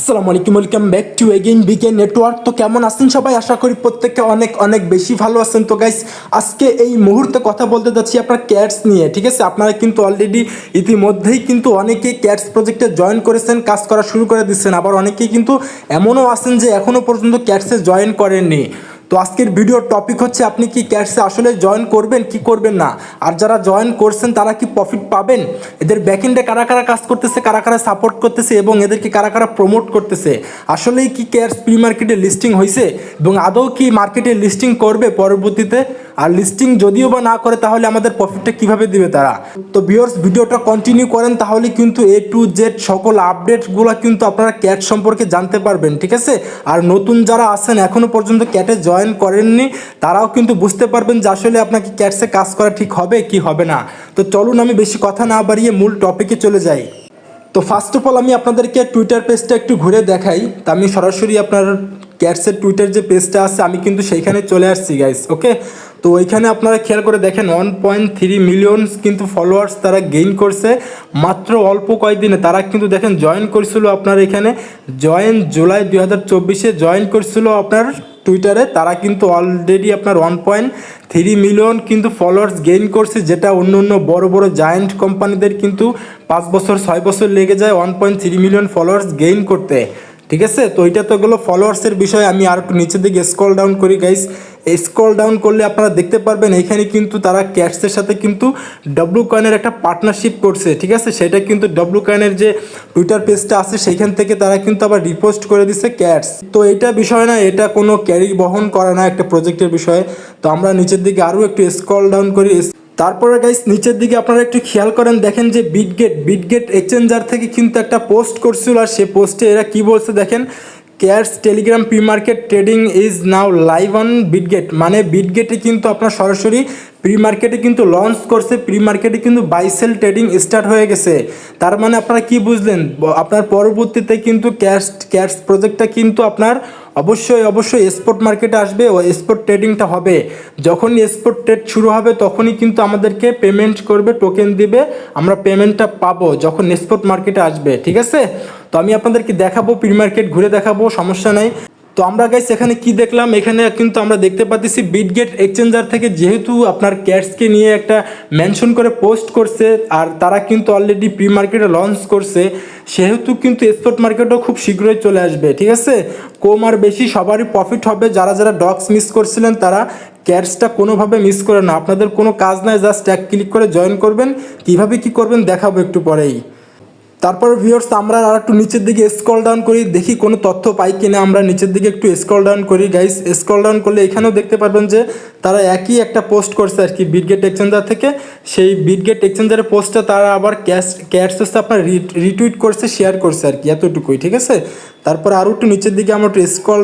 আসসালামু আলাইকুম, welcome back to again B K network. তো কেমন আছেন সবাই? আশা করি প্রত্যেককে অনেক অনেক বেশি ভালো আছেন। তো গাইস, আজকে এই মুহূর্তে কথা বলতে যাচ্ছি আপনার ক্যাটস নিয়ে। ঠিক আছে, আপনারা কিন্তু অলরেডি ইতিমধ্যেই কিন্তু অনেকেই ক্যাটস প্রজেক্টে জয়েন করেছেন, কাজ করা শুরু করে দিচ্ছেন। আবার অনেকেই কিন্তু এমনও আছেন যে এখনও পর্যন্ত ক্যাটসে জয়েন করেননি। তো আজকের ভিডিওর টপিক হচ্ছে আপনি কি ক্যাটসে আসলে জয়েন করবেন কি করবেন না, আর যারা জয়েন করছেন তারা কি প্রফিট পাবেন, এদের ব্যাকএন্ডে কারা কারা কাজ করতেছে, কারা কারা সাপোর্ট করতেছে এবং এদেরকে কারা কারা প্রমোট করতেছে, আসলেই কি ক্যাটস প্রি মার্কেটে লিস্টিং হয়েছে এবং আদৌ কি মার্কেটে লিস্টিং করবে পরবর্তীতে, আর লিস্টিং যদিও বা না করে তাহলে আমাদের প্রফিটটা কিভাবে দিবে তারা। তো ভিউয়ার্স, ভিডিওটা কন্টিনিউ করেন, তাহলে কিন্তু এ টু জেড সকল আপডেটগুলো কিন্তু আপনারা ক্যাট সম্পর্কে জানতে পারবেন। ঠিক আছে, আর নতুন যারা আছেন এখনও পর্যন্ত ক্যাটে জয়েন করেননি তারাও কিন্তু বুঝতে পারবেন যে আসলে আপনাকে ক্যাটসে কাজ করা ঠিক হবে কি হবে না। তো চলুন আমি বেশি কথা না বাড়িয়ে মূল টপিকে চলে যাই। তো ফার্স্ট অফ অল আমি আপনাদেরকে টুইটার পেজটা একটু ঘুরে দেখাই। তা আমি সরাসরি আপনার ক্যাটসের টুইটার যে পেজটা আছে আমি কিন্তু সেইখানে চলে আসছি গাইস। ওকে, তো ওইখানে আপনারা খেয়াল করে দেখেন 1.3 মিলিয়ন কিন্তু ফলোয়ার্স তারা গেইন করছে মাত্র অল্প কয়েকদিনে। তারা কিন্তু দেখেন জয়েন করছিল আপনার এখানে জুলাই 2024 জয়েন করছিল আপনার টুইটারে। তারা কিন্তু অলরেডি আপনার 1.3 মিলিয়ন কিন্তু ফলোয়ার্স গেইন করছে, যেটা অন্য অন্য বড় বড় জায়ান্ট কোম্পানিদের কিন্তু 5 বছর 6 বছর লেগে যায় 1.3 মিলিয়ন ফলোয়ার্স গেইন করতে। ঠিক আছে, তো এটা তো গেলো ফলোয়ার্সের বিষয়। আমি আর একটু নিচের দিকে স্ক্রল ডাউন করি গাইস। স্ক্রল ডাউন করলে আপনারা দেখতে পারবেন এখানে কিন্তু তারা ক্যাটসের সাথে কিন্তু ডব্লু কয়েনের একটা পার্টনারশিপ করছে। ঠিক আছে, সেটা কিন্তু ডব্লু কয়েনের যে টুইটার পেজটা আছে সেইখান থেকে তারা কিন্তু আবার রিপোস্ট করে দিচ্ছে ক্যাটস। তো এটা বিষয় না, এটা কোনো ক্যারি বহন করে না একটা প্রজেক্টের বিষয়ে। তো আমরা নিচের দিকে আরও একটু স্ক্রল ডাউন করি। তারপরে গাইস নিচের দিকে আপনারা একটু খেয়াল করেন, দেখেন যে বিটগেট এক্সচেঞ্জার থেকে কিন্তু একটা পোস্ট করছিল, আর সে পোস্টে এরা কি বলছে দেখেন, Cats Telegram pre market trading is now live on Bitget. মানে বিটগেটে কিন্তু আপনার সরাসরি প্রি মার্কেটে কিন্তু লঞ্চ করছে, প্রি মার্কেটে কিন্তু বাই সেল ট্রেডিং স্টার্ট হয়ে গেছে। তার মানে আপনারা কি বুঝলেন, আপনার পরবর্তীতে কিন্তু ক্যাটস প্রজেক্টটা কিন্তু আপনার অবশ্যই স্পট মার্কেটে আসবে ও স্পট ট্রেডিংটা হবে। যখনই স্পট ট্রেড শুরু হবে তখনই কিন্তু আমাদেরকে পেমেন্ট করবে, টোকেন দিবে, আমরা পেমেন্টটা পাবো যখন স্পট মার্কেটে আসবে। ঠিক আছে, তো আমি আপনাদেরকে দেখাবো, প্রি মার্কেট ঘুরে দেখাবো, সমস্যা নাই। তো আমরা গাইস এখানে কি দেখলাম, এখানে কিন্তু আমরা দেখতে পাচ্ছি বিটগেট এক্সচেঞ্জার থেকে যেহেতু আপনার ক্যাটসকে নিয়ে একটা মেনশন করে পোস্ট করছে, আর তারা কিন্তু অলরেডি প্রি মার্কেটে লঞ্চ করছে, সেহেতু কিন্তু স্পট মার্কেটও খুব শীঘ্রই চলে আসবে। ঠিক আছে, কম আর বেশি সবারই প্রফিট হবে। যারা যারা ডক্স মিস করছিলেন তারা ক্যাটসটা কোনোভাবে মিস করে না, আপনাদের কোনো কাজ নাই, জাস্ট এক ক্লিক করে জয়েন করবেন। কীভাবে কি করবেন দেখাবো একটু পরেই। তারপর ভিউয়ার্স আমরা আর একটু নিচের দিকে স্ক্রল ডাউন করি, দেখি কোনো তথ্য পাই কিনা। আমরা নিচের দিকে একটু স্ক্রল ডাউন করি গাইস। স্ক্রল ডাউন করলে এখানেও দেখতে পারবেন যে তারা একই একটা পোস্ট করছে আর কি বিটগেট এক্সচেঞ্জার থেকে। সেই বিটগেট এক্সচেঞ্জারের পোস্টটা তারা আবার ক্যাটস হচ্ছে আপনার রিটুইট করছে, শেয়ার করছে আর কি, এতটুকুই। ঠিক আছে, তারপর আরও একটু নিচের দিকে আমরা একটু স্ক্রল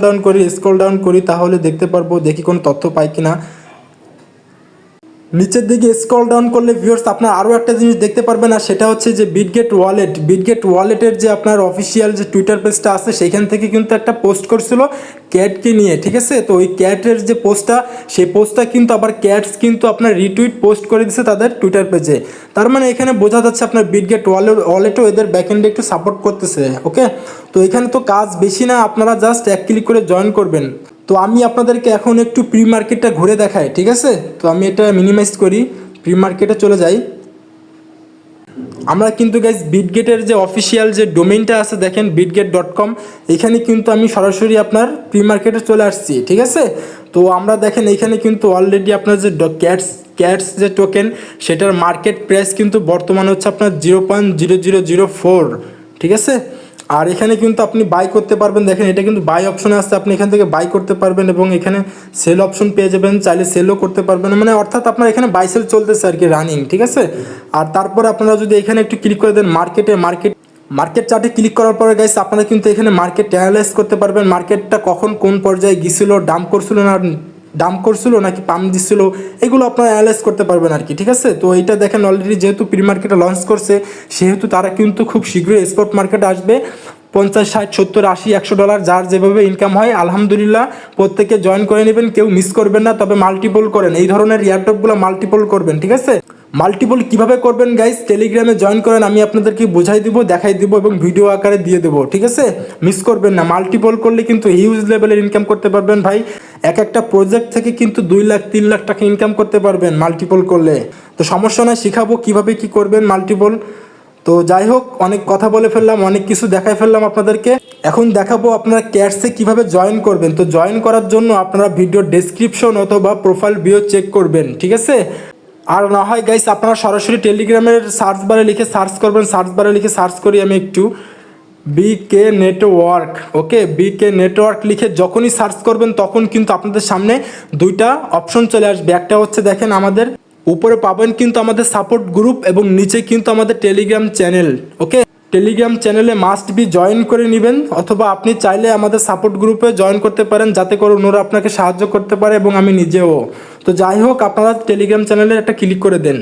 ডাউন করি তাহলে দেখতে পারবো, দেখি কোনো তথ্য পাই কিনা। নিচের দিকে স্ক্রল ডাউন করলে ভিউয়ার্স আপনার আরও একটা জিনিস দেখতে পারবেন, আর সেটা হচ্ছে যে বিটগেট ওয়ালেটের যে আপনার অফিসিয়াল যে টুইটার পেজটা আছে সেইখান থেকে কিন্তু একটা পোস্ট করছিল ক্যাটকে নিয়ে। ঠিক আছে, তো ওই ক্যাটের যে পোস্টটা, সেই পোস্টটা কিন্তু আবার ক্যাটস কিন্তু আপনার রিটুইট পোস্ট করে দিচ্ছে তাদের টুইটার পেজে। তার মানে এখানে বোঝা যাচ্ছে আপনার বিটগেট ওয়ালেটও এদের ব্যাকএন্ডে একটু সাপোর্ট করতেছে। ওকে, তো এখানে তো কাজ বেশি না, আপনারা জাস্ট এক ক্লিক করে জয়েন করবেন। তো আমি আপনাদেরকে এখন একটু প্রি মার্কেটটা ঘুরে দেখাই। ঠিক আছে, তো আমি এটা মিনিমাইজ করি, প্রি মার্কেটে চলে যাই। আমরা কিন্তু গাইজ বিটগেটের যে অফিসিয়াল যে ডোমেইনটা আছে দেখেন bitget.com, এখানে কিন্তু আমি সরাসরি আপনার প্রি মার্কেটে চলে আসছি। ঠিক আছে, তো আমরা দেখেন এখানে কিন্তু অলরেডি আপনার যে ক্যাটস যে টোকেন সেটার মার্কেট প্রাইস কিন্তু বর্তমানে হচ্ছে আপনার 0.0004। ঠিক আছে, আর এখানে কিন্তু আপনি বাই করতে পারবেন, দেখেন এটা কিন্তু বাই অপশনে আসছে, আপনি এখান থেকে বাই করতে পারবেন এবং এখানে সেল অপশন পেয়ে যাবেন, চাইলে সেলও করতে পারবেন। মানে অর্থাৎ আপনার এখানে বাই সেল চলতেছে আর কি, রানিং। ঠিক আছে, আর তারপর আপনারা যদি এখানে একটু ক্লিক করে দেন মার্কেট চার্টে ক্লিক করার পরে গাইস আপনারা কিন্তু এখানে মার্কেট অ্যানালাইজ করতে পারবেন, মার্কেটটা কখন কোন পর্যায়ে গিয়েছিল, ডাম্প করছিল নাকি পাম্প দিচ্ছিল, এগুলো আপনারা অ্যানালাইজ করতে পারবেন আর কি। ঠিক আছে, তো এইটা দেখেন অলরেডি যেহেতু প্রি মার্কেটে লঞ্চ করছে সেহেতু তারা কিন্তু খুব শীঘ্রই স্পট মার্কেটে আসবে। 50, 60, 70, 80, $100 যার যেভাবে ইনকাম হয় আলহামদুলিল্লাহ প্রত্যেকে জয়েন করে নেবেন, কেউ মিস করবেন না। তবে মাল্টিপল করেন, এই ধরনের এয়ারড্রপগুলো মাল্টিপল করবেন। ঠিক আছে, মাল্টিপল কিভাবে করবেন গাইস, টেলিগ্রামে জয়েন করেন, আমি আপনাদেরকে বুঝাই দিব, দেখাই দিব এবং ভিডিও আকারে দিয়ে দেবো, ঠিক আছে? মিস করবেন না। মাল্টিপল করলে কিন্তু হিউজ লেভেলের ইনকাম করতে পারবেন ভাই। এক একটা প্রজেক্ট থেকে কিন্তু 2 লাখ 3 লাখ টাকা ইনকাম করতে পারবেন মাল্টিপল করলে। তো সমস্যা নয়, শিখাবো কিভাবে কি করবেন মাল্টিপল। তো যাই হোক, অনেক কথা বলে ফেললাম, অনেক কিছু দেখাই ফেললাম আপনাদেরকে। এখন দেখাবো আপনারা ক্যাটসে কিভাবে জয়েন করবেন। তো জয়েন করার জন্য আপনারা ভিডিও ডেসক্রিপশন অথবা প্রোফাইল বিও চেক করবেন, ঠিক আছে? আর না হয় গাইস আপনারা সরাসরি টেলিগ্রামের সার্চ বারে লিখে সার্চ করবেন। সার্চ বারে লিখে সার্চ করি আমি একটু বিকে নেটওয়ার্ক, ওকে, বিকে নেটওয়ার্ক লিখে যখনই সার্চ করবেন তখন কিন্তু আপনাদের সামনে 2টা অপশন চলে আসবে। একটা হচ্ছে দেখেন আমাদের উপরে পাবেন কিন্তু আমাদের সাপোর্ট গ্রুপ এবং নিচে কিন্তু আমাদের টেলিগ্রাম চ্যানেল, ওকে। টেলিগ্রাম চ্যানেলে মাস্ট বি জয়েন করে নেবেন, অথবা আপনি চাইলে আমাদের সাপোর্ট গ্রুপে জয়েন করতে পারেন, যাতে করে অন্যরা আপনাকে সাহায্য করতে পারে এবং আমি নিজেও। তো যাই হোক, আপনারা টেলিগ্রাম চ্যানেলে একটা ক্লিক করে দেন।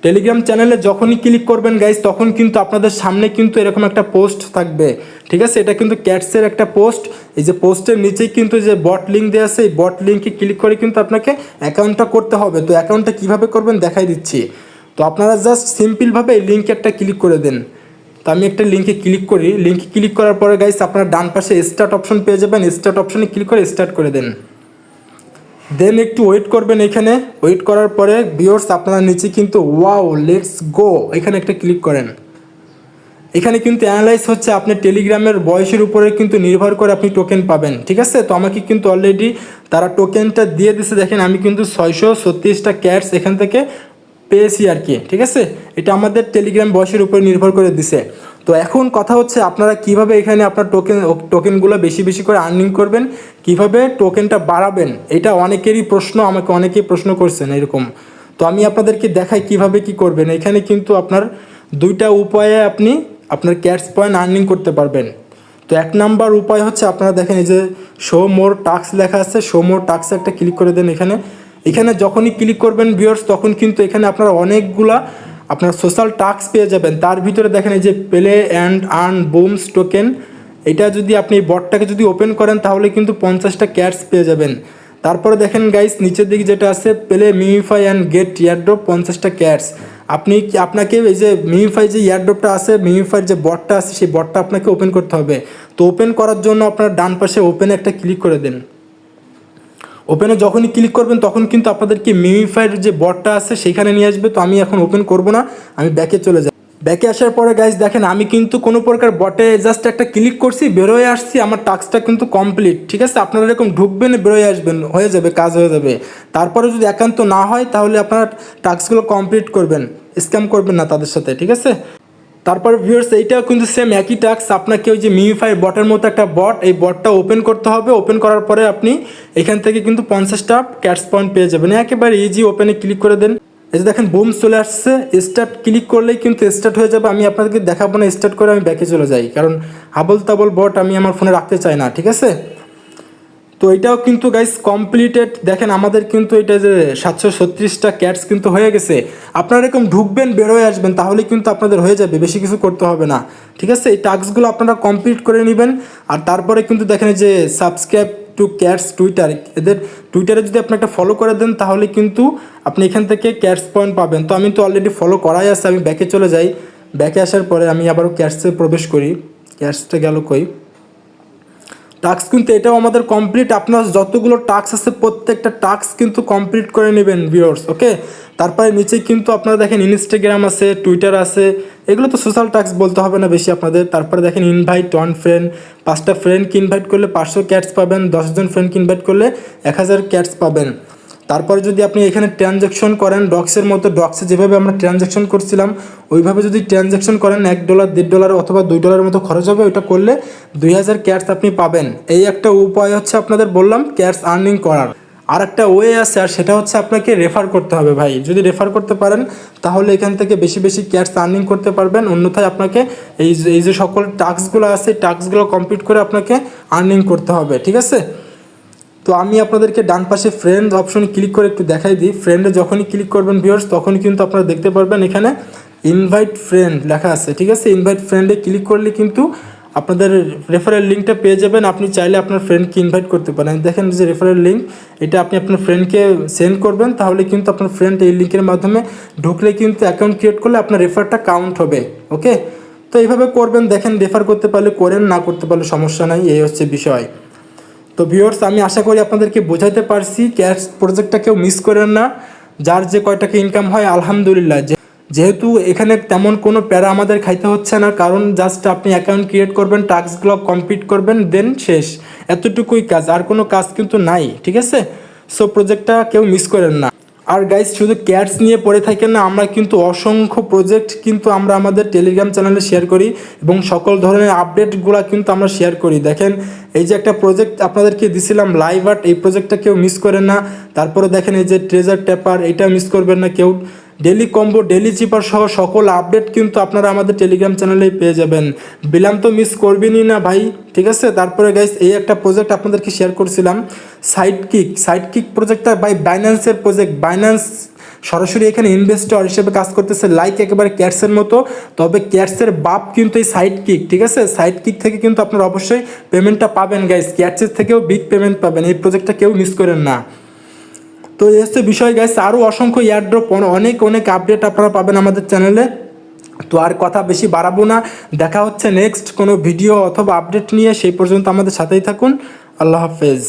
টেলিগ্রাম চ্যানেলে যখনই ক্লিক করবেন গাইস তখন কিন্তু আপনাদের সামনে কিন্তু এরকম একটা পোস্ট থাকবে, ঠিক আছে? এটা কিন্তু ক্যাটসের একটা পোস্ট। এই যে পোস্টের নিচেই কিন্তু যে বট লিঙ্ক দেওয়া আছে, এই বট লিঙ্কে ক্লিক করে কিন্তু আপনাকে অ্যাকাউন্টটা করতে হবে। তো অ্যাকাউন্টটা কীভাবে করবেন দেখাই দিচ্ছি। তো আপনারা জাস্ট সিম্পলভাবে এই লিঙ্কে একটা ক্লিক করে দেন। তো আমি একটা লিঙ্কে ক্লিক করি। লিঙ্কে ক্লিক করার পরে গাইস আপনারা ডান পাশে স্টার্ট অপশন পেয়ে যাবেন। স্টার্ট অপশনে ক্লিক করে স্টার্ট করে দেন। দেন একটু ওয়েট করবেন। এখানে ওয়েট করার পরে ভিউয়ার্স আপনারা নিচে কিন্তু ওয়াও লেটস গো এখানে একটা ক্লিক করেন। এখানে কিন্তু অ্যানালাইজ হচ্ছে আপনি টেলিগ্রামের বয়সের উপরে কিন্তু নির্ভর করে আপনি টোকেন পাবেন, ঠিক আছে? তো আমাকে কিন্তু অলরেডি তারা টোকেনটা দিয়ে দিছে। দেখেন আমি কিন্তু 636টা ক্যাটস এখান থেকে পেয়েছি আর কি, ঠিক আছে? এটা আমাদের টেলিগ্রাম বয়সের উপরে নির্ভর করে দিছে। তো এখন কথা হচ্ছে আপনারা কিভাবে এখানে আপনার টোকেনগুলো বেশি বেশি করে আর্নিং করবেন, কিভাবে টোকেনটা বাড়াবেন, এটা অনেকেরই প্রশ্ন, আমাকে অনেকেই প্রশ্ন করছেন এরকম। তো আমি আপনাদেরকে দেখাই কিভাবে কি করবেন। এখানে কিন্তু আপনার 2টা উপায়ে আপনি আপনার ক্যাটস পয়েন্ট আর্নিং করতে পারবেন। তো 1 নাম্বার উপায় হচ্ছে আপনারা দেখেন এই যে শো মোর টাস্ক লেখা আছে, শো মোর টাস্কে একটা ক্লিক করে দেন। এখানে যখনই ক্লিক করবেন ভিউয়ার্স তখন কিন্তু এখানে আপনারা অনেকগুলা আপনার সোশ্যাল টাস্ক পেয়ে যাবেন। তার ভিতরে দেখেন এই যে প্লে অ্যান্ড আর্ন বুমস টোকেন, এটা যদি আপনি এই বটটাকে যদি ওপেন করেন তাহলে কিন্তু 50টা ক্যাটস পেয়ে যাবেন। তারপরে দেখেন গাইস নিচের দিকে যেটা আছে play Memefi and get airdrop 50টা ক্যাটস। আপনাকে এই যে মিমিফাই যে ইয়ারড্রপটা আছে, মিমিফাইয়ের যে বটটা আছে সেই বটটা আপনাকে ওপেন করতে হবে। তো ওপেন করার জন্য আপনার ডান পাশে ওপেনে একটা ক্লিক করে দেন। ওপেনে যখনই ক্লিক করবেন তখন কিন্তু আপনাদেরকে মিমিফাইয়ের যে বটটা আছে সেখানে নিয়ে আসবে। তো আমি এখন ওপেন করব না, আমি ব্যাকে চলে যাই। ব্যাকে আসার পরে গাইজ দেখেন আমি কিন্তু কোনো প্রকার বটে জাস্ট একটা ক্লিক করছি, বেরোয় আসছি, আমার টাস্কটা কিন্তু কমপ্লিট, ঠিক আছে? আপনারা এরকম ঢুকবেন, বেরোয় আসবেন, হয়ে যাবে, কাজ হয়ে যাবে। তারপরে যদি একান্ত না হয় তাহলে আপনারা টাস্কগুলো কমপ্লিট করবেন, স্ক্যাম করবেন না তাদের সাথে, ঠিক আছে? তারপর ভিউয়ার্স এইটাও কিন্তু সেম একই টাস্ক। আপনাকে ওই যে মিমিফাই বটের মতো একটা বট, এই বটটা ওপেন করতে হবে। ওপেন করার পরে আপনি এখান থেকে কিন্তু 50টা ক্যাটস পয়েন্ট পেয়ে যাবেন। একেবারে ইজি, ওপেনে ক্লিক করে দেন। এই যে দেখেন বুম চলে আসছে, স্টার্ট ক্লিক করলেই কিন্তু স্টার্ট হয়ে যাবে। আমি আপনাদেরকে দেখাবো না স্টার্ট করে, আমি ব্যাকে চলে যাই, কারণ হাবল তাবল বট আমি আমার ফোনে রাখতে চাই না, ঠিক আছে? তো এটাও কিন্তু গাইস কমপ্লিটেড। দেখেন আমাদের কিন্তু এটা যে 736টা ক্যাটস কিন্তু হয়ে গেছে। আপনারা এরকম ঢুকবেন, বেরোয় আসবেন, তাহলে কিন্তু আপনাদের হয়ে যাবে, বেশি কিছু করতে হবে না, ঠিক আছে? এই টাস্কগুলো আপনারা কমপ্লিট করে নেবেন। আর তারপরে কিন্তু দেখেন যে সাবস্ক্রাইব টু ক্যাটস টুইটার, এদের টুইটারে যদি আপনি একটা ফলো করে দেন তাহলে কিন্তু আপনি এখান থেকে ক্যাটস পয়েন্ট পাবেন। তো আমি তো অলরেডি ফলো করাই আছে, আমি ব্যাকে চলে যাই। ব্যাকে আসার পরে আমি আবারও ক্যাটসে প্রবেশ করি। ক্যাটসটা গেল কই? টাস্ক কিন্তু এটাও আমাদের কমপ্লিট। আপনার যতগুলো টাস্ক আছে প্রত্যেকটা টাস্ক কিন্তু কমপ্লিট করে নেবেন ভিউয়ার্স, ওকে? তারপরে নিচে কিন্তু আপনারা দেখেন ইনস্টাগ্রাম আছে, টুইটার আছে, এগুলো তো সোশ্যাল টাস্ক বলতে হবে না বেশি আপনাদের। তারপরে দেখেন ইনভাইট 1 ফ্রেন্ড, 5টা ফ্রেন্ডকে ইনভাইট করলে 500 ক্যাটস পাবেন, 10 জন ফ্রেন্ডকে ইনভাইট করলে 1000 ক্যাটস পাবেন। তারপরে যদি আপনি এখানে ট্রানজ্যাকশন করেন ডক্সের মতো, ডক্সে যেভাবে আমরা ট্রানজ্যাকশন করছিলাম ওইভাবে যদি ট্রানজ্যাকশন করেন $1, $1.5 অথবা $2 মতো খরচ হবে, ওইটা করলে 2000 ক্যাটস আপনি পাবেন। এই একটা উপায় হচ্ছে আপনাদের বললাম ক্যাটস আর্নিং করার। আর একটা ওয়ে আছে, আর সেটা হচ্ছে আপনাকে রেফার করতে হবে ভাই। যদি রেফার করতে পারেন তাহলে এখান থেকে বেশি বেশি ক্যাটস আর্নিং করতে পারবেন। অন্যথায় আপনাকে এই যে সকল টাস্কগুলো আছে টাস্কগুলো কমপ্লিট করে আপনাকে আর্নিং করতে হবে, ঠিক আছে? তো আমি আপনাদেরকে ডান পাশে ফ্রেন্ড অপশনে ক্লিক করে একটু দেখাই দিই। ফ্রেন্ডে যখনই ক্লিক করবেন ভিউয়ার্স তখনই কিন্তু আপনারা দেখতে পারবেন এখানে ইনভাইট ফ্রেন্ড লেখা আছে, ঠিক আছে? ইনভাইট ফ্রেন্ডে ক্লিক করলে কিন্তু আপনাদের রেফারেল লিঙ্কটা পেয়ে যাবেন। আপনি চাইলে আপনার ফ্রেন্ডকে ইনভাইট করতে পারেন। দেখেন যে রেফারেল লিঙ্ক, এটা আপনি আপনার ফ্রেন্ডকে সেন্ড করবেন, তাহলে কিন্তু আপনার ফ্রেন্ড এই লিঙ্কের মাধ্যমে ঢুকলে কিন্তু অ্যাকাউন্ট ক্রিয়েট করলে আপনার রেফারটা কাউন্ট হবে। ওকে, তো এইভাবে করবেন। দেখেন রেফার করতে পারলে করেন, না করতে পারলে সমস্যা নাই, এই হচ্ছে বিষয়। তো ভিউয়ার্স, আমি আশা করি আপনাদেরকে বোঝাইতে পারছি। ক্যাশ প্রজেক্টটা কেউ মিস করেন না। যার যে কয় টাকা ইনকাম হয় আলহামদুলিল্লাহ। যেহেতু এখানে তেমন কোনো প্যারা আমাদের খাইতে হচ্ছে না, কারণ জাস্ট আপনি অ্যাকাউন্ট ক্রিয়েট করবেন, টাস্কগুলো কমপ্লিট করবেন, দেন শেষ। এতটুকুই কাজ, আর কোনো কাজ কিন্তু নাই, ঠিক আছে? সো প্রজেক্টটা কেউ মিস করেন না। আর গাইজ, শুধু ক্যাটস নিয়ে পড়ে থাকেন না, আমরা কিন্তু অসংখ্য প্রজেক্ট কিন্তু আমরা আমাদের টেলিগ্রাম চ্যানেলে শেয়ার করি এবং সকল ধরনের আপডেটগুলো কিন্তু আমরা শেয়ার করি। দেখেন এই যে একটা প্রজেক্ট আপনাদেরকে দিছিলাম লাইভ আর্ট, এই প্রজেক্টটা কেউ মিস করেন না। তারপরে দেখেন এই যে ট্রেজার ট্যাপার, এটা মিস করবেন না কেউ। ডেলি কম্বো, ডেলি চিপার সহ সকল আপডেট কিন্তু আপনারা আমাদের টেলিগ্রাম চ্যানেলেই পেয়ে যাবেন। বিলাম তো মিস করবেনই না ভাই, ঠিক আছে? তারপরে গাইস, এই একটা প্রজেক্ট আপনাদেরকে শেয়ার করছিলাম, সাইডকিক প্রজেক্টটা ভাই বাইন্যান্সের প্রজেক্ট। বাইন্যান্স সরাসরি এখানে ইনভেস্টর হিসেবে কাজ করতেছে, লাইক একেবারে ক্যাটসের মতো। তবে ক্যাটসের বাপ কিন্তু এই সাইডকিক, ঠিক আছে? সাইডকিক থেকে কিন্তু আপনারা অবশ্যই পেমেন্টটা পাবেন গাইস, ক্যাটসের থেকেও বিগ পেমেন্ট পাবেন। এই প্রজেক্টটা কেউ মিস করেন না। তো এই হচ্ছে বিষয় গাইস, আরও অসংখ্য এয়ারড্রপ, অনেক আপডেট আপনারা পাবেন আমাদের চ্যানেলে। তো আর কথা বেশি বাড়াবো না, দেখা হচ্ছে নেক্সট কোনো ভিডিও অথবা আপডেট নিয়ে। সেই পর্যন্ত আমাদের সাথেই থাকুন। আল্লাহ হাফেজ।